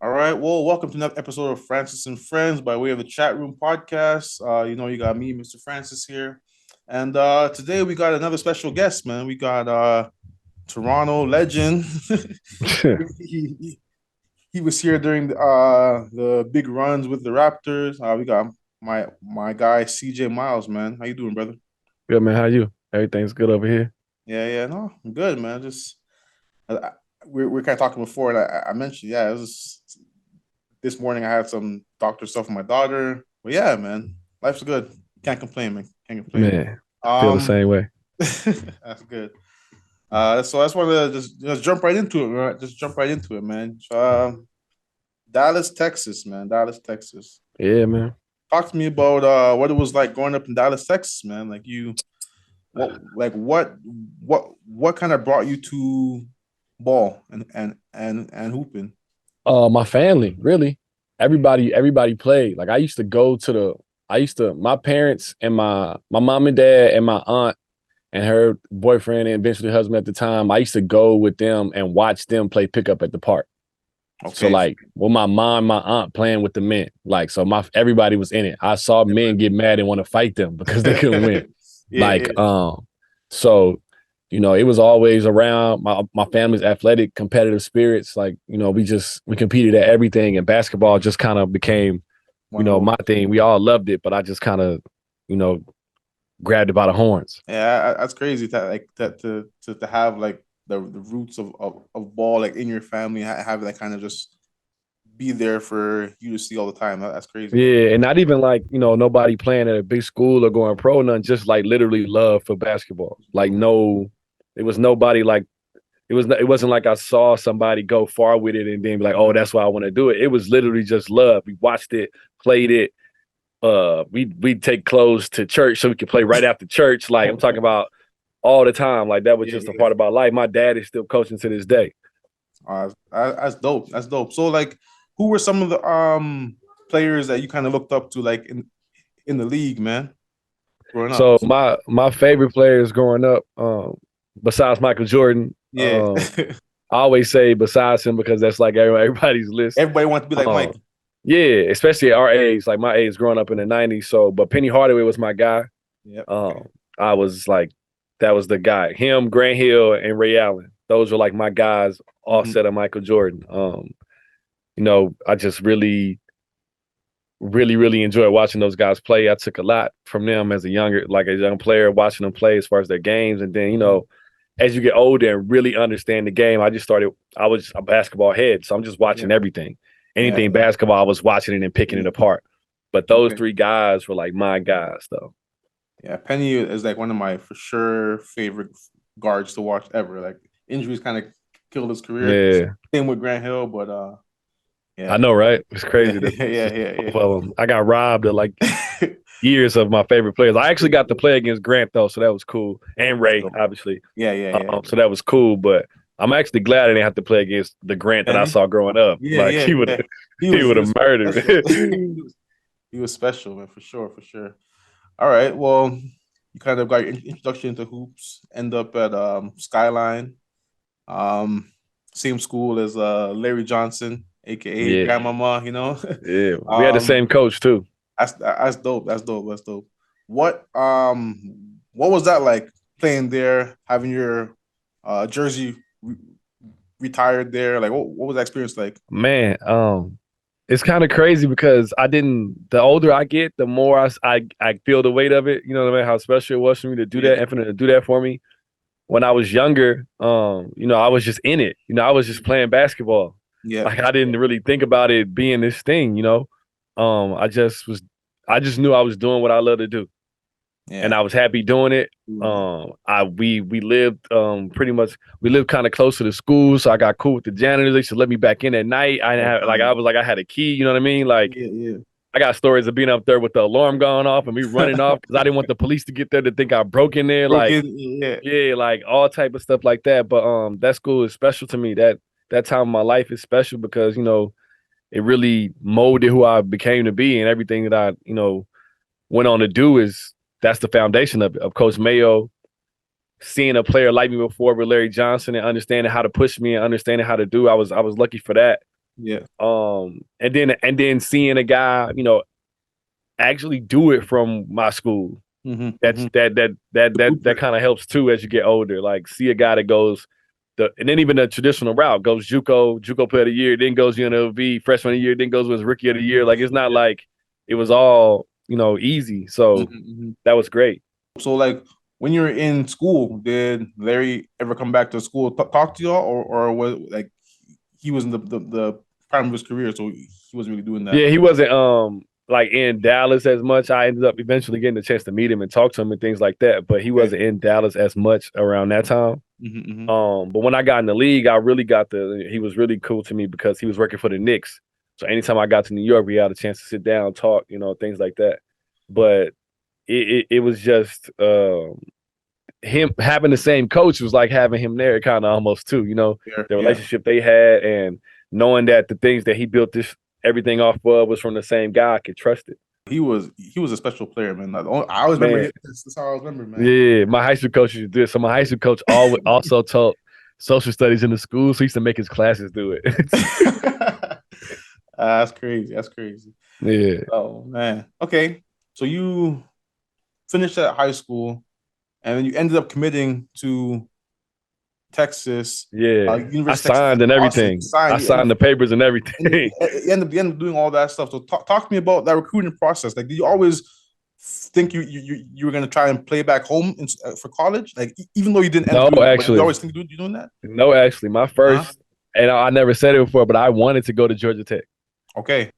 All right. Well, welcome to another episode of Francis and Friends by way of the Chat Room Podcast. You got me, Mr. Francis, here. And today we got another special guest, man. We got Toronto legend. he, he, he was here during the big runs with the Raptors. We got my guy, CJ Miles, man. How you doing, brother? Good man, how you? Everything's good over here. Yeah, no, I'm good, man. Just I, we're kind of talking before, and I mentioned, yeah, it was this morning I had some doctor stuff with my daughter. But yeah, man, life's good. Can't complain, man. Can't complain. Man, feel the Um, same way. that's good. So I just want to just jump right into it, right? Just jump right into it, man. Dallas, Texas, man. Dallas, Texas. Yeah, man. Talk to me about what it was like growing up in Dallas, Texas, man. What kind of brought you to ball and hooping? My family, really. Everybody played. Like my parents and my mom and dad and my aunt and her boyfriend and eventually husband at the time, I used to go with them and watch them play pickup at the park. So Okay. like with my mom, my aunt playing with the men. Like so my everybody was in it. I saw men get mad and want to fight them because they couldn't win. Yeah, Like, yeah. so, it was always around my family's athletic, competitive spirits. Like, we competed at everything, and basketball just kind of became, One of those. my thing. We all loved it, but I just kind of, you know, grabbed it by the horns. Yeah, that's crazy to like that to have like the roots of ball like in your family, have that kind of just be there for you to see all the time. That's crazy. Yeah, and not even like, nobody playing at a big school or going pro, none, just like literally love for basketball. Like no, it was nobody like it wasn't like I saw somebody go far with it and then be like, oh, that's why I want to do it. It was literally just love. We watched it, played it. We'd take clothes to church so we could play right after church. Like I'm talking about all the time. Like that was Yeah, just a yeah. part of my life. My dad is still coaching to this day. That's dope. That's dope. So like, who were some of the players that you kind of looked up to like in the league, man, growing up? So my favorite players growing up, besides Michael Jordan, Yeah. I always say besides him because that's like everybody's list. Everybody wants to be like Um, Mike. yeah, especially at our age, like my age growing up in the 90s. So, but Penny Hardaway was my guy. Yep. I was like, that was the guy. Him, Grant Hill, and Ray Allen. Those were like my guys, Mhm. offset of Michael Jordan. I just really enjoyed watching those guys play. I took a lot from them as a young player, watching them play as far as their games. And then, as you get older and really understand the game, I was a basketball head. So I'm just Yeah. watching everything. Yeah. Anything basketball, I was watching it and picking it apart. But those Okay. three guys were like my guys, though. Yeah, Penny is like one of my for sure favorite guards to watch ever. Like injuries kind of killed his career. Yeah. Same with Grant Hill, but I yeah, know, right? It's yeah, crazy that yeah, just yeah, both of them. I got robbed of like yeah. years of my favorite players. I actually got to play against Grant though, so that was cool. And That's Ray, dope. obviously. Yeah. So that was cool. But I'm actually glad I didn't have to play against the Grant that I Penny, saw growing up. Like he would yeah. have, he would He have was murdered special. me. He was special, man, for sure, for sure. All right, well, you kind of got your introduction into hoops. End up at Skyline, um, same school as Larry Johnson, aka Yeah, Grandmama. yeah. We had the um, same coach too. that's dope. That's dope. That's dope. What was that like playing there, having your jersey retired there? Like, what was that experience like? Man, it's kind of crazy because the older I get, the more I feel the weight of it. You know what I mean? How special it was for me to do Yeah, that and for them to do that for me. When I was younger, I was just in it. I was just playing basketball. yeah, Like I didn't really think about it being this thing. I just knew I was doing what I love to do. And yeah. I was happy doing it. I we lived pretty much we lived kind of close to the school, so I got cool with the janitors. They should let me back in at night. I didn't have like I was like I had a key, you know what I mean? Like Yeah, I got stories of being up there with the alarm going off and me running yeah. off because I didn't want the police to get there to think I broke in there. Like, Broken, yeah, yeah, like all type of stuff like that. But that school is special to me. That time of my life is special because, it really molded who I became to be and everything that I, went on to do is that's the foundation of Coach Mayo. Seeing a player like me before with Larry Johnson and understanding how to push me and understanding how to do, I was lucky for that. Yeah. And then seeing a guy, actually do it from my school. Mm-hmm. That's Mm-hmm. that kind of helps too as you get older. Like see a guy that goes and then even the traditional route goes JUCO player of the year, then goes UNLV freshman of the year, then goes with rookie of the year. Like it's not like it was all easy. So Mm-hmm. Mm-hmm. that was great. So like when you were in school, did Larry ever come back to school talk to y'all, or was like he was in the prime of his career, so he wasn't really doing that? Yeah, he wasn't like in Dallas as much. I ended up eventually getting the chance to meet him and talk to him and things like that, but he Okay. wasn't in Dallas as much around that time. Mm-hmm. Mm-hmm. But when I got in the league, I really he was really cool to me because he was working for the Knicks. So anytime I got to New York, we had a chance to sit down, talk, things like that. But it was just him having the same coach was like having him there kind of almost too, Yeah. the Yeah. relationship they had and knowing that the things that he built this everything off of was from the same guy I could trust it. He was a special player, man. Like, I always remember Man, him. That's how I always remember, man. yeah, my high school coach used to do it. So my high school coach also taught social studies in the school, so he used to make his classes do it. That's crazy. That's crazy. Yeah. Oh man. Okay. So you finished at high school, and then you ended up committing to Texas, Yeah. I University of Texas signed and Austin. everything. I You signed the papers and everything. end up doing all that stuff. So talk to me about that recruiting process. Like, did you always think you were gonna try and play back home for college? Like, even though you didn't end No, up doing that, but you actually. always think you doing that? No, actually. My Huh? first, and I never said it before, but I wanted to go to Georgia Tech. Okay.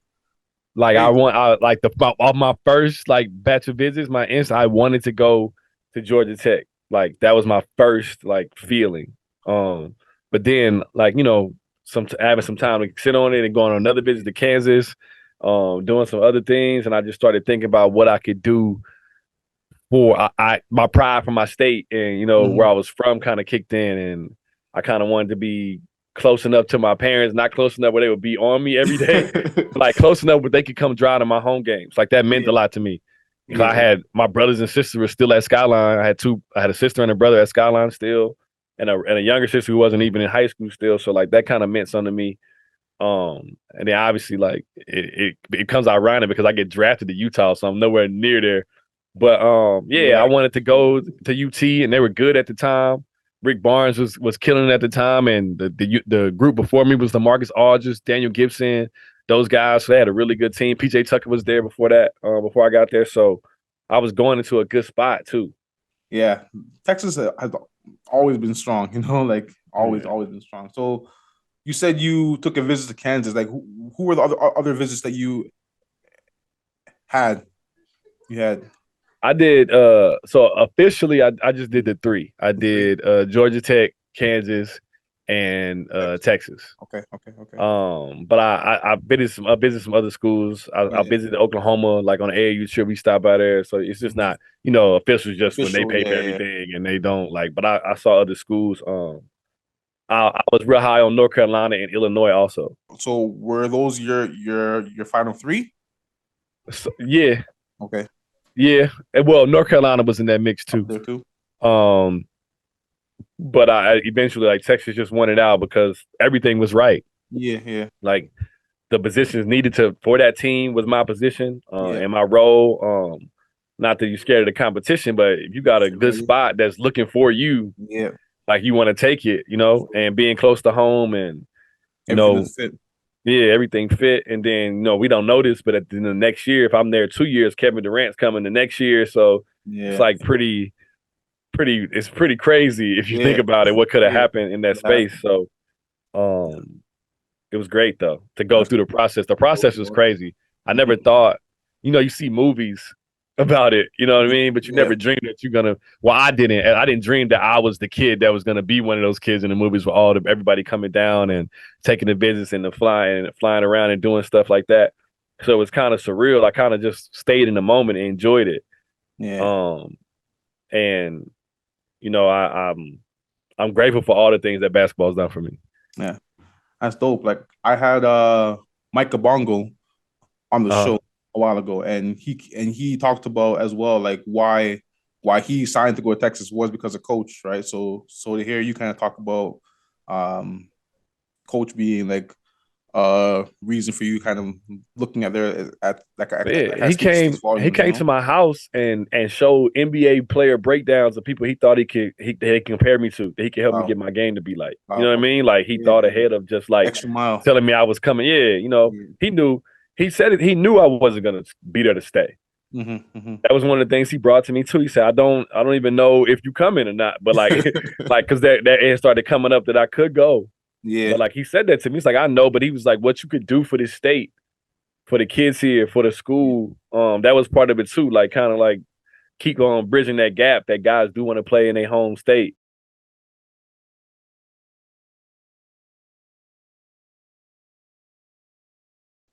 Like Crazy. like all my first like batch of visits, I wanted to go to Georgia Tech. Like that was my first like feeling. But then like having some time to sit on it and going on another visit to Kansas, doing some other things, and I just started thinking about what I could do for my pride for my state and where Mm-hmm. I was from kind of kicked in, and I kind of wanted to be close enough to my parents, not close enough where they would be on me every day, but like close enough where they could come drive to my home games. Like that meant Yeah. a lot to me because I Yeah. had my brothers and sisters were still at Skyline. I had a sister and a brother at Skyline still, and a younger sister who wasn't even in high school still. So like that kind of meant something to me. And then obviously like it becomes ironic because I get drafted to Utah, so I'm nowhere near there. But yeah, I Yeah. wanted to go to UT, and they were good at the time. Rick Barnes was killing it at the time, and the group before me was the Marcus Aldridge, Daniel Gibson, those guys. So they had a really good team. PJ Tucker was there before that, before I got there. So I was going into a good spot too. Yeah. Texas has always been strong, like Yeah. always been strong. So you said you took a visit to Kansas. Like, who were the other visits that had? You had I did so officially I just did the three. I three. did Georgia Tech, Kansas, and Texas. Okay, okay, okay. But I visited some other schools. I Yeah, visited Oklahoma, like on an AAU trip. We stopped by there, so it's just mhm. not officials just when they Official. pay Yeah, for yeah. everything and they don't like. But I saw other schools. I was real high on North Carolina and Illinois also. So were those your final three? So, yeah, Okay, yeah. And, well, North Carolina was in that mix up too. there too. Um, but I eventually like Texas just won it out because everything was right. Yeah, yeah, Like the positions needed to for that team was my position yeah. and my role. Not that you're scared of the competition, but if you got a Fit good ready. spot that's looking for you, Yeah, like you want to take it, and being close to home and you everything know, was fit. yeah, everything fit. And then we don't know this, but at the end of the next year, if I'm there 2 years, Kevin Durant's coming the next year, so it's Yeah, like it's pretty crazy if you think yeah, about it. What could have yeah. happened in that That, space? So um, it was great though to go that's through the process. The process was crazy. I never mhm. thought, you see movies about it, you know what I mean? But you Yeah, never dreamed that you're gonna. Well, I didn't. I didn't dream that I was the kid that was gonna be one of those kids in the movies with everybody coming down and taking the visits and the flying around and doing stuff like that. So it was kind of surreal. I kind of just stayed in the moment and enjoyed it. yeah, Um, and I'm grateful for all the things that basketball's done for me. yeah. That's dope. Like, I had Mike Bongo on the Uh, show a while ago, and he talked about as well, like why he signed to go to Texas was because of coach, right? So to hear you kind of talk about um coach being like reason for you kind of looking at their at like Yeah, I speaks he volumes, you came know? to my house and showed NBA player breakdowns of people he thought they compare me to, that he could help me Wow. get my game to be like. You know Wow. what I Okay. mean? Like he Yeah, thought yeah. ahead of just like Extra mile. telling me I was coming. Yeah, Yeah. he knew. He said it. He knew I wasn't gonna be there to stay. That was one of the things he brought to me too. He said, I don't even know if you coming or not, but like because that it started coming up that I could go. Yeah. But like he said that to me, he's like, I know, but he was like, what you could do for this state, for the kids here, for the school, that was part of it too. Like kind of like keep on bridging that gap that guys do want to play in their home state.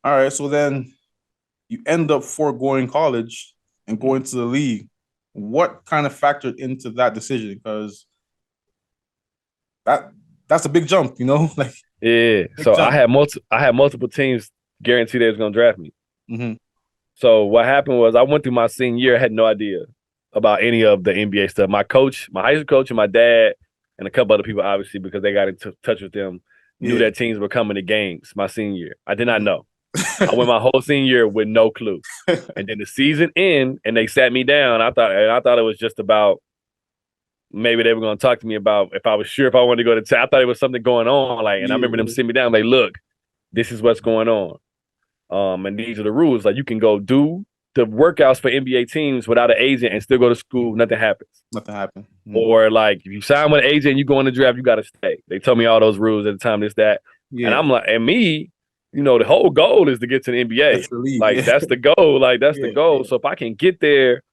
All right. So then you end up foregoing college and going to the league. What kind of factored into that decision? Because that that's a big jump, you know? Like Yeah. big So jump. I had multiple teams guarantee they was gonna draft me. Mm-hmm. So what happened was I went through my senior year, I had no idea about any of the NBA stuff. My coach, my high school coach, and my dad, and a couple other people, obviously, because they got in touch with them, knew that teams were coming to games my senior year. I did not know. I went my whole senior year with no clue. And then the season ended, and they sat me down. I thought it was just about maybe they were going to talk to me about if I was sure if I wanted to go to town. I thought it was something going on. Like, and I remember them sitting me down, like, look, this is what's going on. And these are the rules. Like, you can go do the workouts for NBA teams without an agent and still go to school. Nothing happens. Nothing happened. Mm-hmm. Or like, if you sign with an agent and you go on the draft, you got to stay. They told me all those rules at the time. This, that, and I'm like, and me, you know, the whole goal is to get to the NBA. That's the league, like that's the goal. Like that's the goal. So if I can get there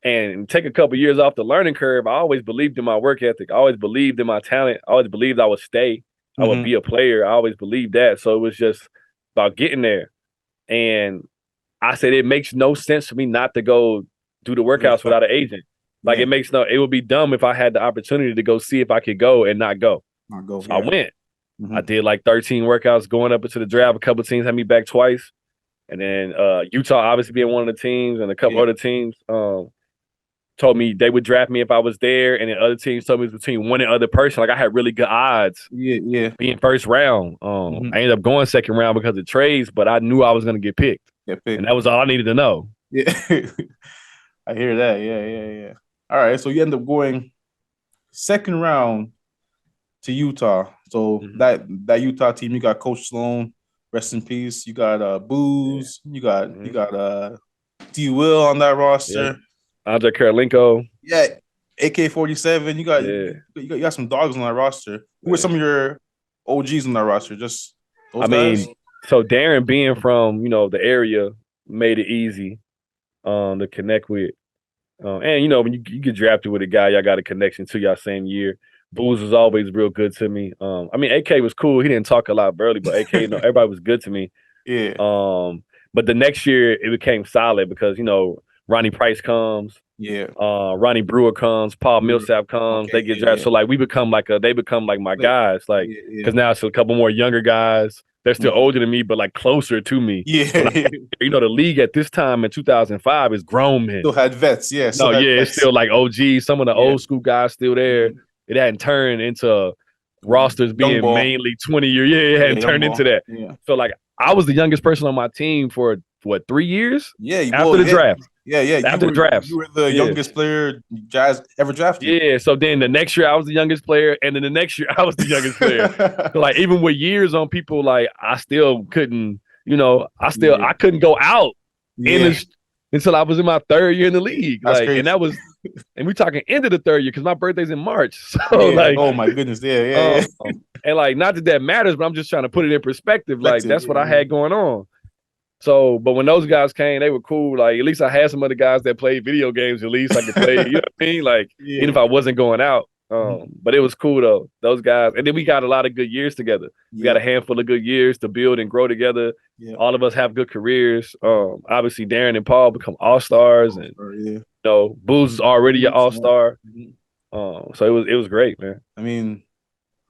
and take a couple of years off the learning curve, I always believed in my work ethic. I always believed in my talent. I always believed I would stay. I would be a player. I always believed that. So it was just about getting there. And I said, it makes no sense for me not to go do the workouts without an agent. Like it would be dumb if I had the opportunity to go see if I could go and not go. So I went. I did like 13 workouts going up into the draft. A couple of teams had me back twice. And then Utah obviously being one of the teams and a couple other teams told me they would draft me if I was there. And then other teams told me it was between one and other person. Like I had really good odds being first round. I ended up going second round because of trades, but I knew I was going to get picked. And that was all I needed to know. Yeah. I hear that. Yeah. All right. So you end up going second round to Utah. So that Utah team, you got Coach Sloan, rest in peace. You got Booze, you got D Will on that roster. Andre Karolinko. Yeah, AK-47. You got some dogs on that roster. Who were some of your OGs on that roster? Just those guys? Mean, so Darren being from, you know, the area made it easy to connect with. And you know, when you get drafted with a guy, y'all got a connection to y'all same year. Booze was always real good to me. I mean, AK was cool. He didn't talk a lot early, but AK, you know, everybody was good to me. Yeah. But the next year it became solid because, you know, Ronnie Price comes. Yeah. Ronnie Brewer comes. Paul Millsap comes. They get drafted. So like they become like my guys. Like because now it's a couple more younger guys. They're still older than me, but like closer to me. Yeah. You know, the league at this time in 2005 is grown men. Still had vets. Yeah. It's still like OG. Some of the old school guys still there. It hadn't turned into rosters being mainly 20 years. Yeah, it hadn't turned into that. Yeah. So like I was the youngest person on my team for what, 3 years? Yeah. After the draft. Yeah. After the draft. You were the youngest player Jazz ever drafted. Yeah. So then the next year I was the youngest player, and then the next year I was the youngest player. So like even with years on people, like I still couldn't, you know, I couldn't go out until I was in my third year in the league. That's like crazy. And that was and we talking end of the third year because my birthday's in March. So like, oh my goodness, yeah. And like, not that matters, but I'm just trying to put it in perspective. Like that's what I had going on. So, but when those guys came, they were cool. Like at least I had some other guys that played video games. At least I could play. You know what I mean? Like even if I wasn't going out. But it was cool though. Those guys, and then we got a lot of good years together. We got a handful of good years to build and grow together. All of us have good careers. Obviously Darren and Paul become all-stars, and you know, Booz is already an all-star. So it was great, man. I mean,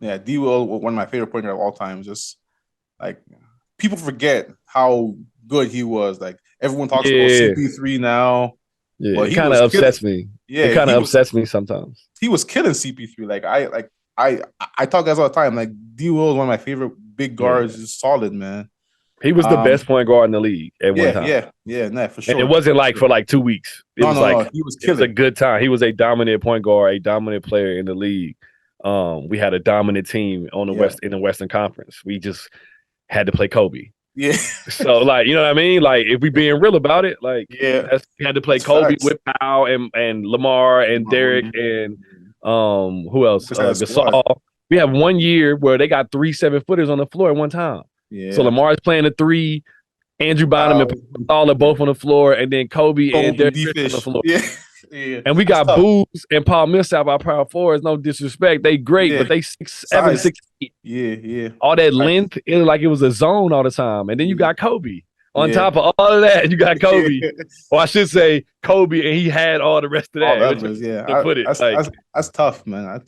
D Will, one of my favorite point guards of all time. Just like people forget how good he was. Like everyone talks about CP3 now. Yeah, it kind of upsets me. Yeah, it kind of upsets me sometimes. He was killing CP3. I talk guys all the time. Like D Will is one of my favorite big guards is solid, man. He was the best point guard in the league at one time. Nah, for sure. And it wasn't like for like 2 weeks. It was he was killing. It was a good time. He was a dominant point guard, a dominant player in the league. We had a dominant team on the in the Western Conference. We just had to play Kobe. Yeah. So like, you know what I mean? Like if we being real about it, like we had to play Kobe with Powell and Lamar and Derek and who else? Gasol. We have 1 year where they got 3 7-footers on the floor at one time. Yeah. So Lamar's playing the 3, Andrew Bynum and Paul are both on the floor, and then Kobe and Derek on the floor. Yeah. And we got Boobs and Paul Millsap, our power forwards. No disrespect, they great, but they 6'7", 6 feet. Yeah. All that length, it was like it was a zone all the time. And then you got Kobe. On top of all of that, you got Kobe. Or I should say Kobe, and he had all the rest of that. That's tough, man.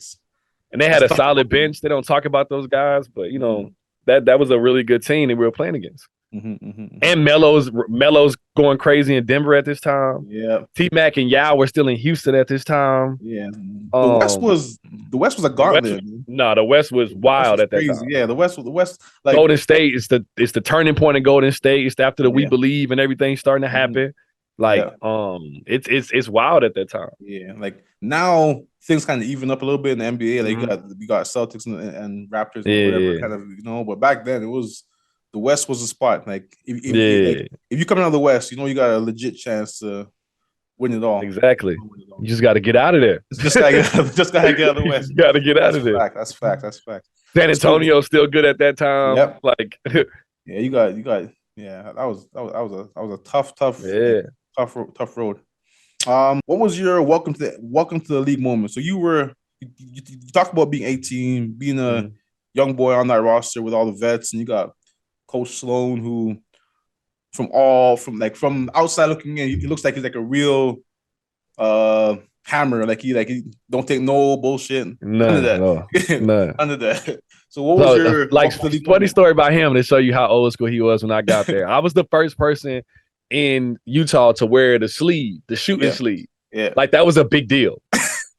And they had a solid bench. They don't talk about those guys, but you know, that was a really good team that we were playing against. And Melo's going crazy in Denver at this time. Yeah. T-Mac and Yao were still in Houston at this time. Yeah. The West was a gauntlet. The West was wild at that time. Yeah, the West like Golden State is the turning point in Golden State. It's after the We Believe and everything starting to happen. Like it's wild at that time. Yeah, like now things kind of even up a little bit in the NBA. Like you got Celtics and Raptors and whatever kind of, you know, but back then it was the West was a spot. Like if you come out of the West, you know you got a legit chance to win it all. Exactly. You just got to get out of there. Just gotta get out of the West. You got to get out of there. That's fact. San Antonio's still good at that time. Yep. Like you got that was a tough road. What was your welcome to the league moment? So you talked about being 18, being a young boy on that roster with all the vets, and you got Coach Sloan, who from outside looking in, he looks like he's like a real hammer. Like he don't take no bullshit. None of that. None of that. So what was your funny story about him to show you how old school he was when I got there? I was the first person in Utah to wear the shooting sleeve. Yeah. Like that was a big deal.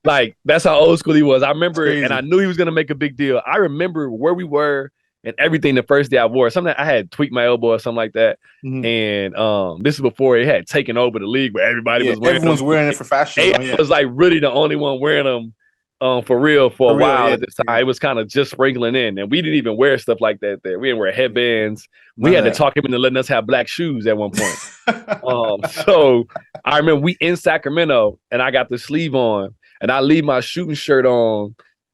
Like that's how old school he was. I remember, and I knew he was gonna make a big deal. I remember where we were and everything the first day I wore. Something I had tweaked my elbow or something like that. And this is before it had taken over the league where everybody was wearing everyone's wearing it for fashion. It was like really the only one wearing them for real for a while at this time. It was kind of just sprinkling in, and we didn't even wear stuff like that there. We didn't wear headbands. We had to talk him into letting us have black shoes at one point. So I remember we in Sacramento, and I got the sleeve on, and I leave my shooting shirt on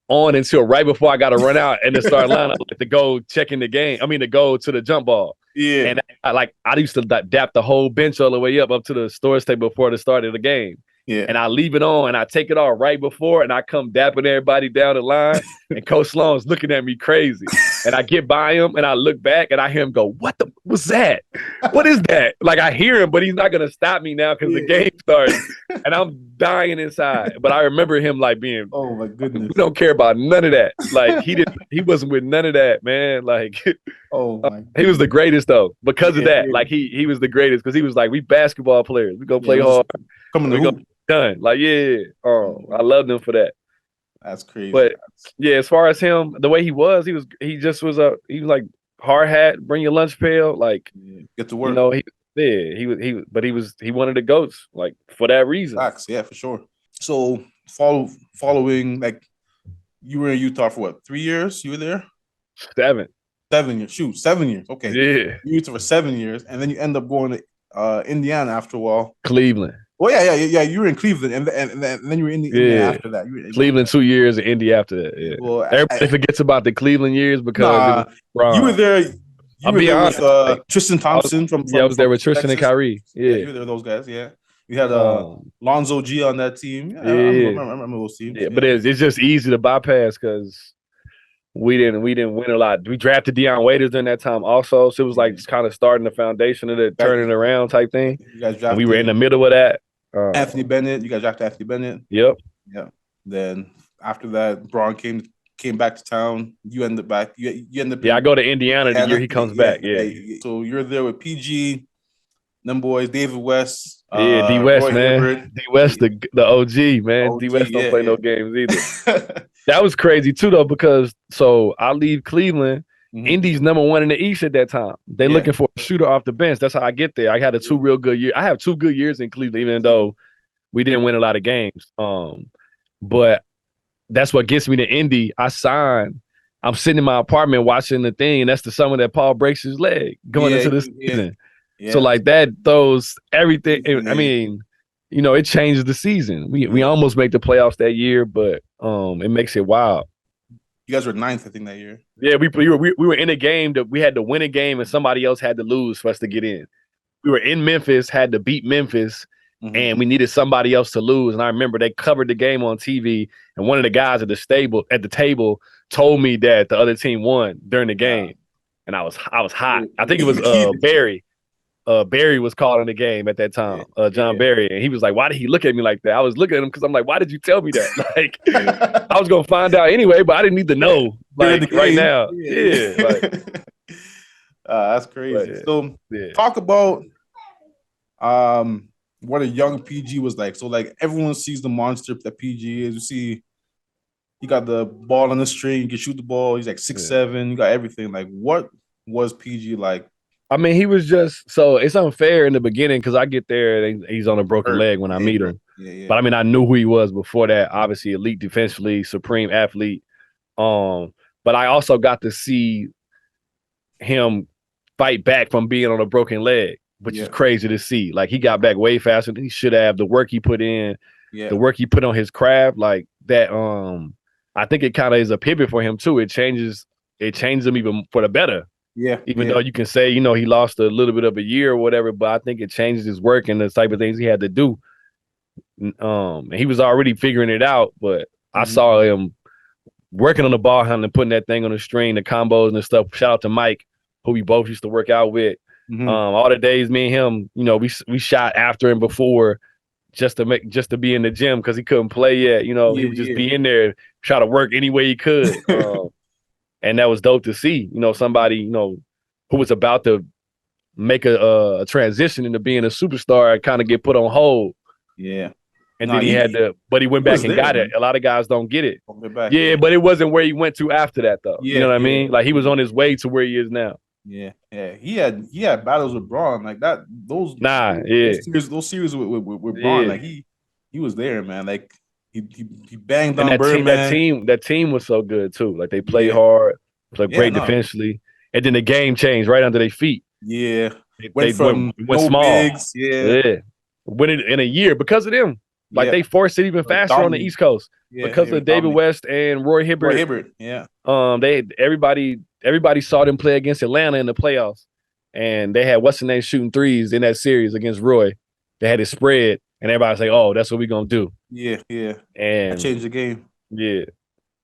until right before I got to run out and then start lining up to go checking the game. I mean, to go to the jump ball. Yeah. And I used to dap the whole bench all the way up to the storage table before the start of the game. Yeah. And I leave it on and I take it off right before and I come dapping everybody down the line and Coach Sloan's looking at me crazy. And I get by him and I look back and I hear him go, "What was that? What is that?" Like I hear him, but he's not gonna stop me now because the game starts. And I'm dying inside. But I remember him like being, "Oh my goodness. We don't care about none of that." Like he wasn't with none of that, man. Like he was the greatest though, because of that. Like he was the greatest because he was like, "We basketball players. We go play hard. Coming to hoop." Done. Like, I loved him for that. That's crazy. But as far as him, the way he was like hard hat, bring your lunch pail, like get to work. You know, he wanted the GOATs, like for that reason. Facts, yeah, for sure. So following, like, you were in Utah for what, 3 years? You were there? 7. 7 years. Shoot, 7 years. Okay. Yeah. You were there for 7 years, and then you end up going to Indiana after a while. Cleveland. Well, yeah. You were in Cleveland, and then you were in Indiana after that. Cleveland 2 years, and Indy after that. Yeah. Well, everybody forgets about the Cleveland years because you were there. You were there with Tristan Thompson from I was there with Tristan and Kyrie. Yeah, you were there with those guys. Yeah, you had Lonzo G on that team. Yeah, I remember those teams. Yeah, but it's just easy to bypass because we didn't win a lot. We drafted Deion Waiters during that time also, so it was like just kind of starting the foundation of the turning around type thing. You guys drafted, we were in the middle of that. Anthony Bennett. You guys drafted Anthony Bennett. Yep. Yeah. Then after that, Braun came back to town. You end up back. You end up. Yeah, I go to Indiana the year he comes back. Yeah. So you're there with PG, them boys, David West. D West, Roy man. Hibbert. D West, the OG, man. D West don't play no games either. That was crazy too, though, because so I leave Cleveland Indy's #1 in the East at that time. They're looking for a shooter off the bench. That's how I get there. I had two real good years. I have 2 good years in Cleveland, even though we didn't win a lot of games. But that's what gets me to Indy. I signed. I'm sitting in my apartment watching the thing, and that's the summer that Paul breaks his leg going into the season. Yeah. So like that throws everything. I mean, it changes the season. We almost make the playoffs that year, but it makes it wild. You guys were 9th, I think, that year. Yeah, we were in a game that we had to win a game and somebody else had to lose for us to get in. We were in Memphis, had to beat Memphis, and we needed somebody else to lose. And I remember they covered the game on TV, and one of the guys at the table told me that the other team won during the game, and I was hot. I think it was Barry. Barry was calling the game at that time, John Barry, and he was like, "Why did he look at me like that?" I was looking at him because I'm like, "Why did you tell me that?" Like, I was gonna find out anyway, but I didn't need to know like right now. That's crazy. So, talk about what a young PG was like. So, like, everyone sees the monster that PG is. You see, he got the ball on the string. You can shoot the ball. He's like 6'7". You got everything. Like, what was PG like? I mean, he was just so it's unfair in the beginning because I get there and he's on a broken leg when I meet him. But I mean, I knew who he was before that. Obviously, elite defensively, supreme athlete. But I also got to see him fight back from being on a broken leg, which is crazy to see. Like, he got back way faster than he should have. The work he put in, the work he put on his craft, like that. I think it kind of is a pivot for him too. It changes him even for the better. Even though you can say, he lost a little bit of a year or whatever, but I think it changes his work and the type of things he had to do. He was already figuring it out, but I saw him working on the ball handling, putting that thing on the string, the combos and stuff. Shout out to Mike, who we both used to work out with. All the days me and him, we shot after and before just to be in the gym because he couldn't play yet. He would just be in there, try to work any way he could. And that was dope to see, somebody, who was about to make a transition into being a superstar kind of get put on hold. And then but he went back and got it. A lot of guys don't get it. But it wasn't where he went to after that, though. You know what I mean? Like, he was on his way to where he is now. He had battles with Braun like that. Those series with Braun, like he was there, man. Like, he banged on Birdman. That team was so good too. Like, they played hard, played great defensively, and then the game changed right under their feet. They went small. Bigs, win it in a year because of them. Like, they forced it even faster on the East Coast because of David West and Roy Hibbert. Everybody saw them play against Atlanta in the playoffs, and they had what's the name shooting threes in that series against Roy. They had it spread. And everybody's like, "Oh, that's what we're gonna do." And I changed the game.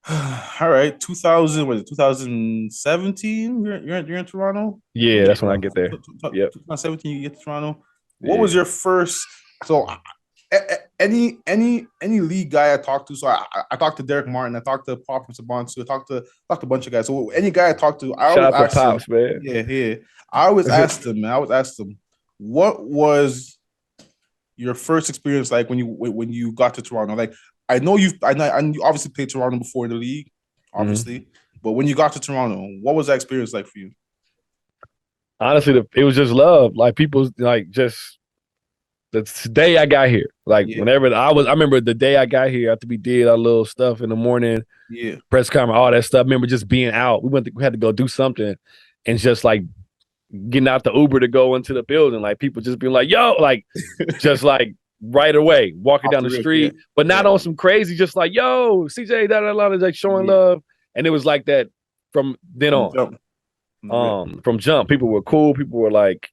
All right, 2017. You're in Toronto. That's when I get there. 2017, you get to Toronto. What was your first? So, any league guy I talked to. So I talked to Derek Martin. I talked to Pop from Sabansu. I talked to a bunch of guys. So any guy I talked to, I always asked Pops, him, man. I always asked him, what was your first experience like when you got to Toronto? Like, I know you obviously played Toronto before in the league, obviously, but when you got to Toronto, what was that experience like for you? Honestly, it was just love. Like, people, like, just the day I got here. Like, whenever I remember the day I got here after we did our little stuff in the morning, press conference, all that stuff. I remember just being out. We had to go do something, and just like getting out the Uber to go into the building, like people just being like, "Yo," like just like right away walking down the street, but not on some crazy, just like, "Yo, CJ," like showing love, and it was like that from then on. From jump, people were cool. People were like,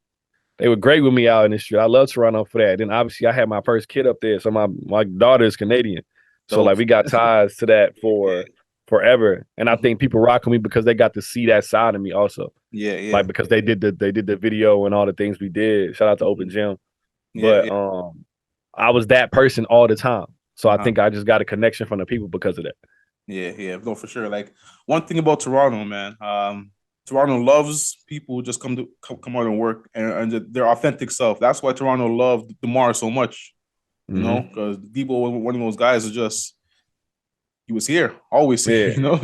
they were great with me out in the street. I love Toronto for that. Then obviously I had my first kid up there, so my daughter is Canadian, so like we got ties to that for forever. And I think people rock with me because they got to see that side of me also. Like, because they did the video and all the things we did. Shout out to Open Gym. But I was that person all the time. So I think I just got a connection from the people because of that. No, for sure. Like, one thing about Toronto, man, Toronto loves people who just come out and work and their authentic self. That's why Toronto loved DeMar so much. You know, because Debo was one of those guys who just, he was here, always here, you know.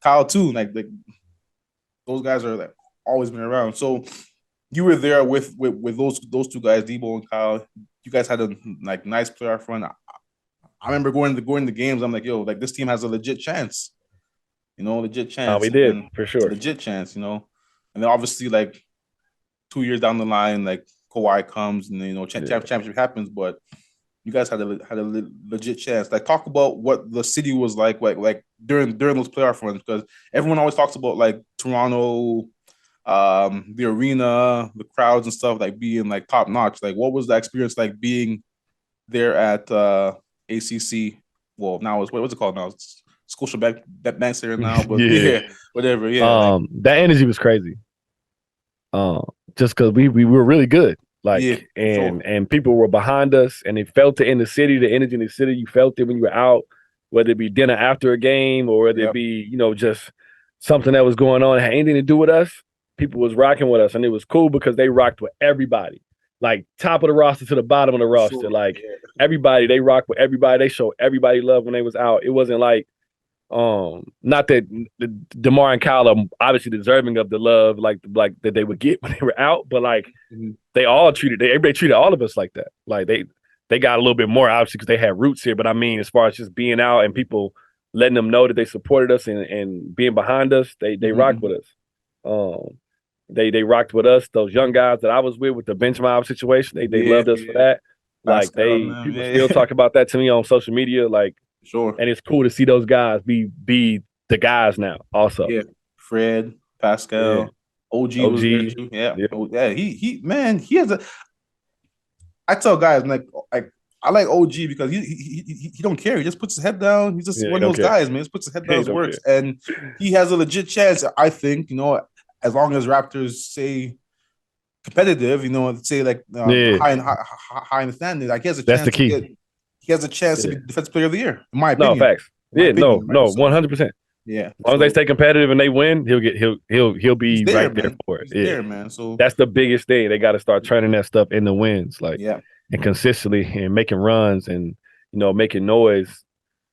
Kyle too, like those guys are like always been around. So you were there with those two guys, Debo and Kyle. You guys had a like nice playoff run. I remember going to games. I'm like, yo, like this team has a legit chance. Legit chance. We did, and for sure. Legit chance, And then obviously, like 2 years down the line, like Kawhi comes and championship happens, but you guys had a legit chance. Like talk about what the city was like during those playoff runs, because everyone always talks about like Toronto, the arena, the crowds and stuff like being like top notch. Like what was the experience like being there at ACC? Well, now it's what's it called now? It's Scotiabank Bank's there now, but yeah, whatever. Yeah, that energy was crazy. Just because we were really good, and people were behind us, and they felt it in the city. The energy in the city, you felt it when you were out, whether it be dinner after a game or whether it be just something that was going on. It had anything to do with us. People was rocking with us, and it was cool because they rocked with everybody. Like top of the roster to the bottom of the roster, everybody, they rocked with everybody. They showed everybody love when they was out. It wasn't like, not that DeMar and Kyle are obviously deserving of the love like that they would get when they were out, but like they all everybody treated all of us like that. Like they got a little bit more obviously because they had roots here, but I mean, as far as just being out and people letting them know that they supported us and being behind us, they rocked with us. They rocked with us. Those young guys that I was with the bench mob situation, they loved us for that. Like people still talk about that to me on social media. Like, sure. And it's cool to see those guys be the guys now also. Yeah. Fred, Pascal, OG was there too. Yeah. He has a. I tell guys like I like OG because he don't care. He just puts his head down. He's just one of those guys, man. He just puts his head down, works, and he has a legit chance. I think as long as Raptors say competitive, say like high in the standings, like he has a chance. That's the key. He has a chance to be Defensive Player of the Year, in my opinion. No facts. Yeah, no, 100%. Yeah. As long as they stay competitive and they win, he'll be right there for it. He's there, man. So that's the biggest thing. They got to start turning that stuff into wins, and consistently and making runs and making noise,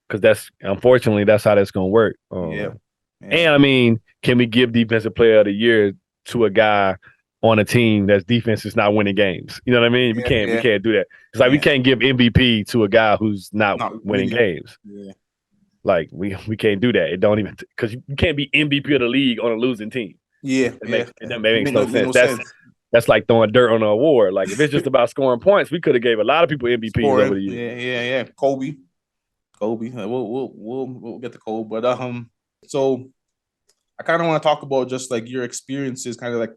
because that's unfortunately that's how that's gonna work. And I mean, can we give Defensive Player of the Year to a guy on a team that's defense is not winning games? You know what I mean? We can't do that. It's like we can't give MVP to a guy who's not winning games. Yeah. Like we can't do that. It don't even, because you can't be MVP of the league on a losing team. Yeah. That makes no sense. That's like throwing dirt on an award. Like if it's just about scoring points, we could have gave a lot of people MVPs over the years. Yeah. Kobe. We'll get to Kobe, but so I kind of want to talk about just like your experiences, kind of like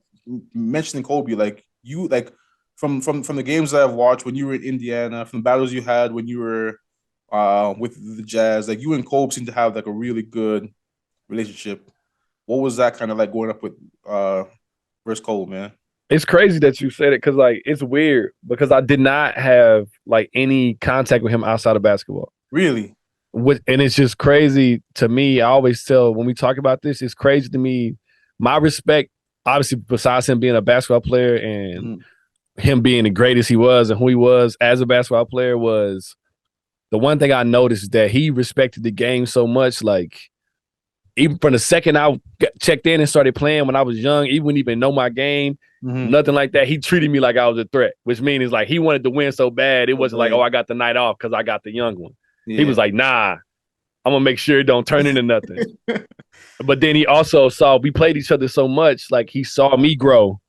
mentioning Kobe, like you like from the games that I've watched when you were in Indiana, from the battles you had when you were with the Jazz, like you and Kobe seem to have like a really good relationship. What was that kind of like going up with versus Kobe, man? It's crazy that you said it, because like it's weird because I did not have like any contact with him outside of basketball. Really? And it's just crazy to me. I always tell when we talk about this, it's crazy to me. My respect, obviously, besides him being a basketball player and him being the greatest he was and who he was as a basketball player, was the one thing I noticed is that he respected the game so much. Like even from the second I checked in and started playing when I was young, he wouldn't even know my game, nothing like that. He treated me like I was a threat, which means like he wanted to win so bad. It wasn't like, oh, I got the night off because I got the young one. Yeah. He was like, nah, I'm going to make sure it don't turn into nothing. But then he also saw, we played each other so much, like he saw me grow.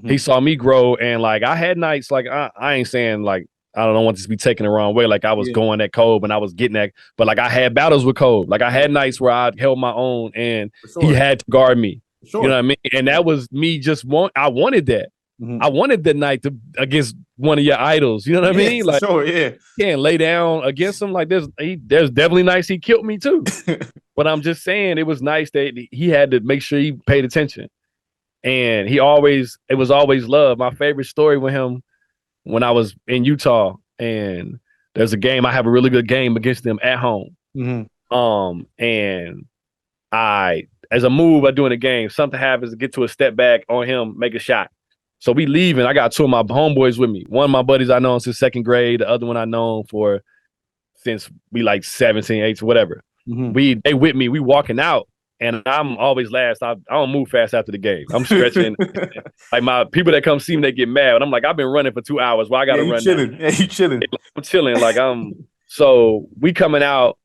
He saw me grow, and like I had nights, like I ain't saying like, I don't want this to be taken the wrong way. Like I was going at Kobe and I was getting that, but like I had battles with Kobe. Like I had nights where I held my own and he had to guard me. You know what I mean? And that was me I wanted that. I wanted the night against one of your idols. You know what I mean? Like, you can't lay down against him. Like there's definitely nights he killed me too. But I'm just saying it was nice that he had to make sure he paid attention. And it was always love. My favorite story with him, when I was in Utah, and there's a game, I have a really good game against them at home. And as a move I do in the game, something happens to get to a step back on him, make a shot. So we leave, and I got two of my homeboys with me. One of my buddies I known since second grade, the other one I known since we like 17, 18, whatever. They with me, we walking out, and I'm always last. I don't move fast after the game. I'm stretching. Like my people that come see me, they get mad. And I'm like, I've been running for 2 hours. Why I Yeah, gotta you run now? chilling. Yeah, you chilling. I'm chilling. Like so we coming out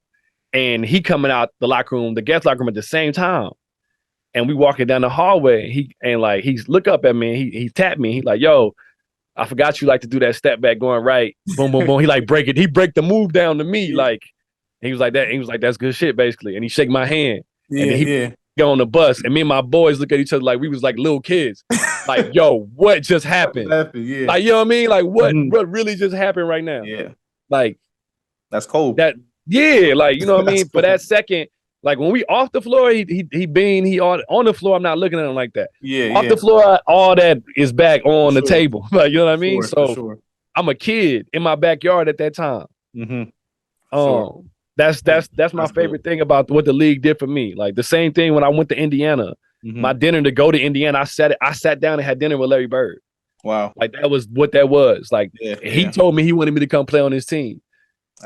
and he coming out the locker room, the guest locker room at the same time. And we walking down the hallway. He's look up at me. And he tapped me. He like, yo, I forgot you like to do that step back going right. Boom, boom, boom. He like break it. He break the move down to me. Like he was like that. He was like, that's good shit, basically. And he shake my hand. And then he go on the bus. And me and my boys look at each other like we was like little kids. Like, yo, what just happened? Yeah. Like, you know what I mean? Like, what really just happened right now? Yeah. Like, that's cold. Like, you know what I mean? For that second, like when we off the floor, he on the floor. I'm not looking at him like that. Yeah, off the floor, all that is back on the table. Like, you know what I mean? So I'm a kid in my backyard at that time. That's my favorite thing about what the league did for me. Like the same thing when I went to Indiana. My dinner to go to Indiana, I sat down and had dinner with Larry Bird. Wow. Like that was what that was. Like he told me he wanted me to come play on his team.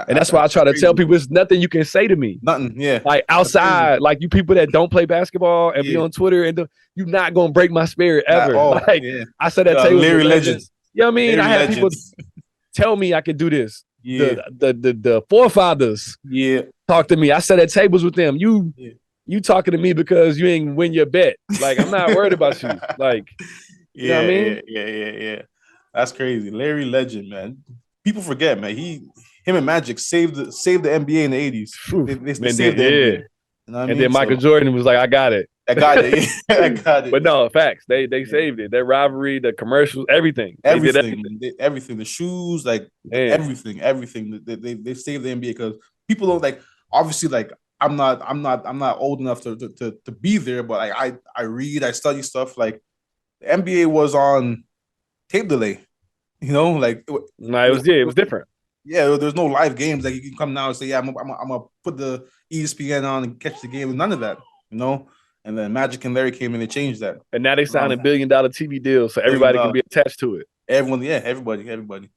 And that's why I try to tell people there's nothing you can say to me. Nothing, yeah. Like outside, like you people that don't play basketball and be on Twitter and you're not gonna break my spirit ever. Like I said that table. Larry Legends. You know what I mean? I had people tell me I could do this. Yeah. The forefathers talk to me. I sat at tables with them. You talking to me because you ain't win your bet. Like I'm not worried about you. Like you know what I mean? Yeah. That's crazy. Larry Legend, man. People forget, man. Him and Magic saved the NBA in the 80s. They saved the NBA. You know what I mean? Then Michael Jordan was like, I got it. I got it. I got it. But no, facts. They saved it. Their rivalry, the commercials, everything. Everything. The shoes, like everything. They saved the NBA because people don't like. Obviously, like I'm not old enough to be there, but like I read, I study stuff. Like the NBA was on tape delay. You know, like it was different. Yeah, there's no live games. Like you can come now and say, yeah, I'm gonna put the ESPN on and catch the game. None of that, you know. And then Magic and Larry came in and changed that. And now they signed $1 billion TV deal, so everybody can be attached to it. Everybody.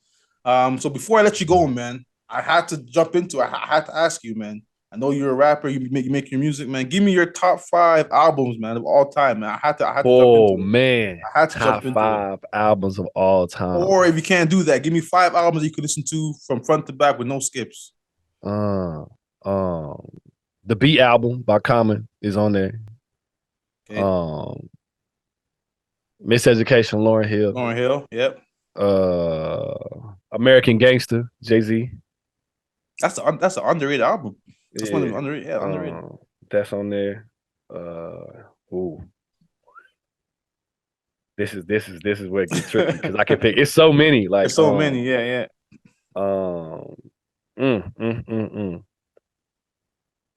So before I let you go, man, I had to jump into. I had to ask you, man. I know you're a rapper. You make your music, man. Give me your top 5 albums, man, of all time, man. I had to jump into man. I had to top jump into 5 albums of all time. Or if you can't do that, give me 5 albums you could listen to from front to back with no skips. The Beat album by Common is on there. Okay. Miseducation, Lauryn Hill, yep. American Gangster, Jay-Z. That's an underrated album. That's one of underrated. Yeah, underrated. That's on there. This is where it gets tricky because I can pick. It's so many. Like it's so many. Yeah.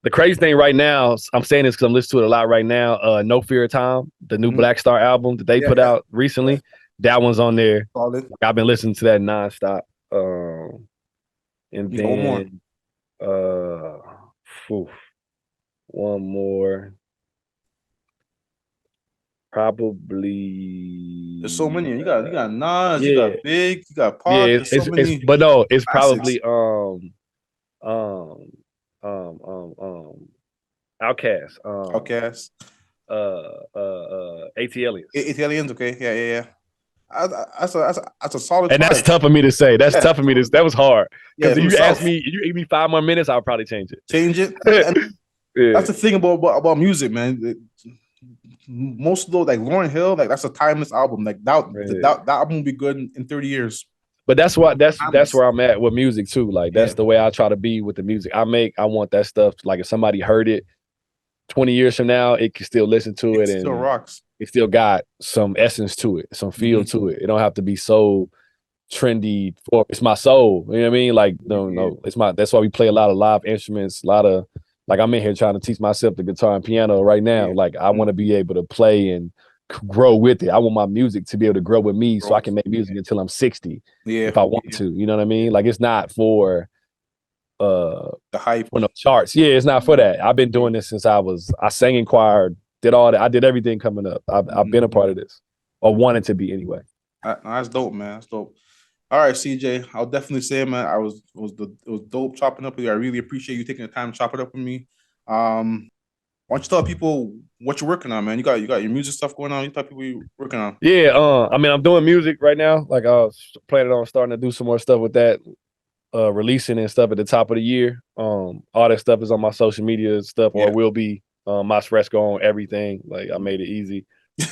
The crazy thing right now, I'm saying this because I'm listening to it a lot right now. No Fear of Time, the new Black Star album that they put out recently. That one's on there. Solid. I've been listening to that nonstop. And then one more. Probably there's so many. You got Nas, you got Big, you got Pac. Yeah, but no, it's classics. Probably Outkast. Outkast. ATLiens. ATLiens, okay. Yeah. That's a solid. And that's tough for me to say. That was hard. Because if you ask me, if you give me 5 more minutes, I'll probably change it. That's the thing about music, man. Most of those, like Lauryn Hill, like that's a timeless album. Like that album will be good in 30 years. But that's where I'm at with music too. Like that's the way I try to be with the music I make. I want that stuff. Like if somebody heard it 20 years from now, it can still listen to it and still rocks. It still got some essence to it, some feel to it. It don't have to be so trendy. It's my soul. You know what I mean? Like no, it's my. That's why we play a lot of live instruments. A lot of like I'm in here trying to teach myself the guitar and piano right now. Yeah. Like I want to be able to play and grow with it. I want my music to be able to grow with me, so I can make music until I'm 60. Yeah, if I want to. You know what I mean? Like it's not for the hype on the charts. Yeah, it's not for that. I've been doing this since I sang in choir, did all that. I did everything coming up. I've been a part of this, or wanted to be anyway. That's dope, man. That's dope. All right, CJ. I'll definitely say, man, it was dope chopping up with you. I really appreciate you taking the time to chop it up with me. One Why don't you tell people what you're working on, man? You got your music stuff going on. You tell people you're working on. Yeah, I mean, I'm doing music right now. Like I was planning on starting to do some more stuff with that, releasing and stuff at the top of the year. All that stuff is on my social media stuff, or Yeah. will be Mas Fresco on everything. Like I made it easy.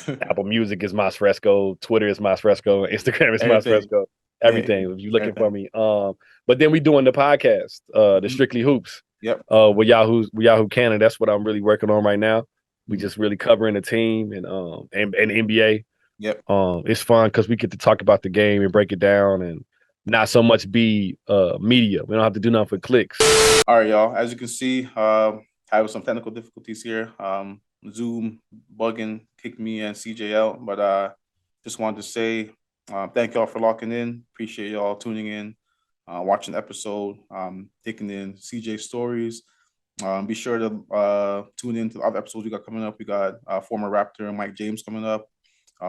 Apple Music is Mas Fresco, Twitter is Mas Fresco, Instagram is Mas Everything. Fresco. Yeah, Everything. If you're looking for everything. me. But then we doing the podcast, the Mhm. Strictly Hoops, Yep. with Yahoo Canada. That's what I'm really working on right now. We Mhm. just really covering the team and NBA. Yep. It's fun because we get to talk about the game and break it down and not so much be media. We don't have to do nothing for clicks. All right, y'all. As you can see, having some technical difficulties here. Zoom bugging kicked me and CJ out, but just wanted to say thank y'all for locking in. Appreciate y'all tuning in, watching the episode, taking in CJ stories. Be sure to tune in to the other episodes we got coming up. We got former Raptor Mike James coming up.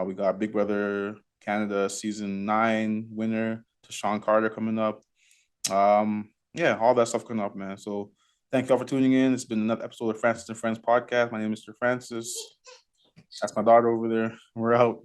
We got Big Brother Canada season 9 winner Tashawn Carter coming up. Yeah, all that stuff coming up, man. So thank y'all for tuning in. It's been another episode of Francis and Friends podcast. My name is Mr. Francis. That's my daughter over there. We're out.